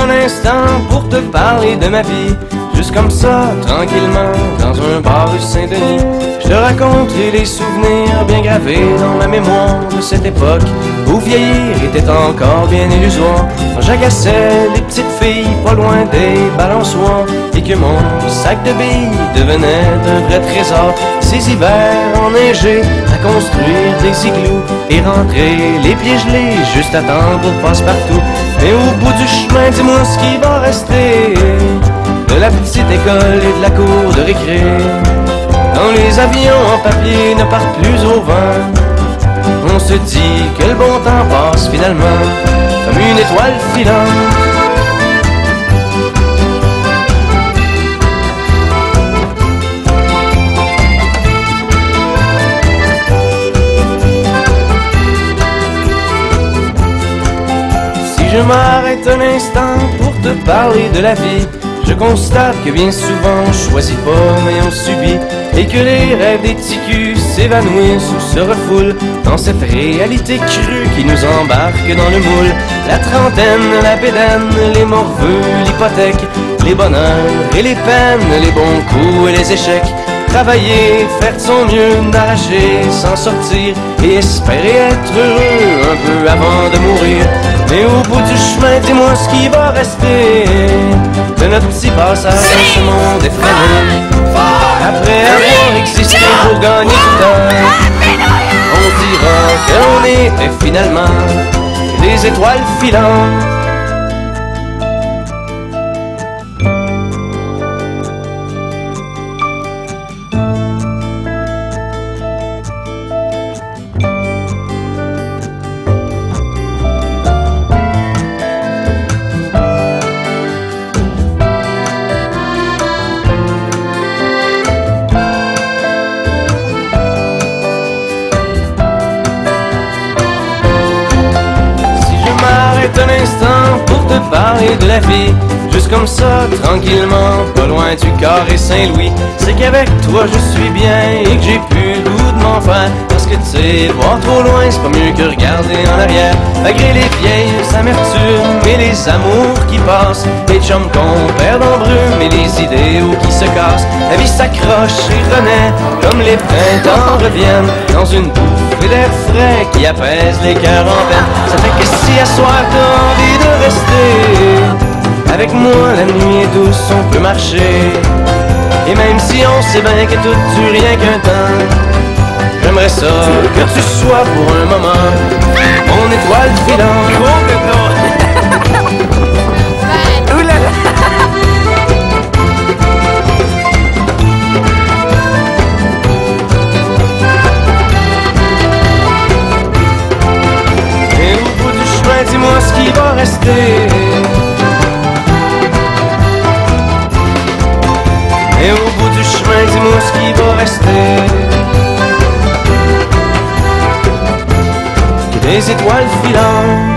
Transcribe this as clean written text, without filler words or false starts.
un instant pour te parler de ma vie. Juste comme ça, tranquillement, dans un bar rue Saint-Denis. Je te raconterai les souvenirs bien gravés dans ma mémoire de cette époque où vieillir était encore bien illusoire. Quand j'agaçais les petites filles pas loin des balançoires et que mon sac de billes devenait un vrai trésor. Ces hivers enneigés à construire des igloos et rentrer les pieds gelés juste à temps pour passe-partout. Mais au bout du chemin, dis-moi ce qui va rester de la petite école et de la cour de récré. Quand les avions en papier ne partent plus au vent, on se dit que le bon temps passe finalement comme une étoile filante. Si je m'arrête un instant pour te parler de la vie, je constate que bien souvent on choisit pas mais on subit, et que les rêves des ticus s'évanouissent ou se refoulent dans cette réalité crue qui nous embarque dans le moule. La trentaine, la bédaine, les morveux, l'hypothèque, les bonheurs et les peines, les bons coups et les échecs. Travailler, faire de son mieux, n'arracher, s'en sortir et espérer être heureux un peu avant de mourir. Mais au bout du chemin, dis-moi ce qui va rester de notre petit passage dans ce monde effréné. Après avoir existé pour gagner du temps, on dira qu'on était finalement des étoiles filantes. Un instant pour te parler de la vie, juste comme ça, tranquillement, pas loin du carré Saint-Louis. C'est qu'avec toi je suis bien et que j'ai plus le goût de m'en faire. Parce que tu sais, voir trop loin c'est pas mieux que regarder en arrière. Malgré les vieilles amertumes et les amours qui passent, les chums qu'on perd en brume et les idéaux qui se cassent, la vie s'accroche et renaît comme les printemps reviennent dans une bouffée d'air frais qui apaise les cœurs en peine. Ça fait que si à soir t'as envie de rester avec moi, la nuit est douce, on peut marcher. Et même si on sait bien que tout dure rien qu'un temps, j'aimerais ça que tu sois pour un moment mon étoile filante. Et au bout du chemin, dis-moi ce qui va rester. Et au bout du chemin, dis-moi ce qui va rester. Que des étoiles filantes.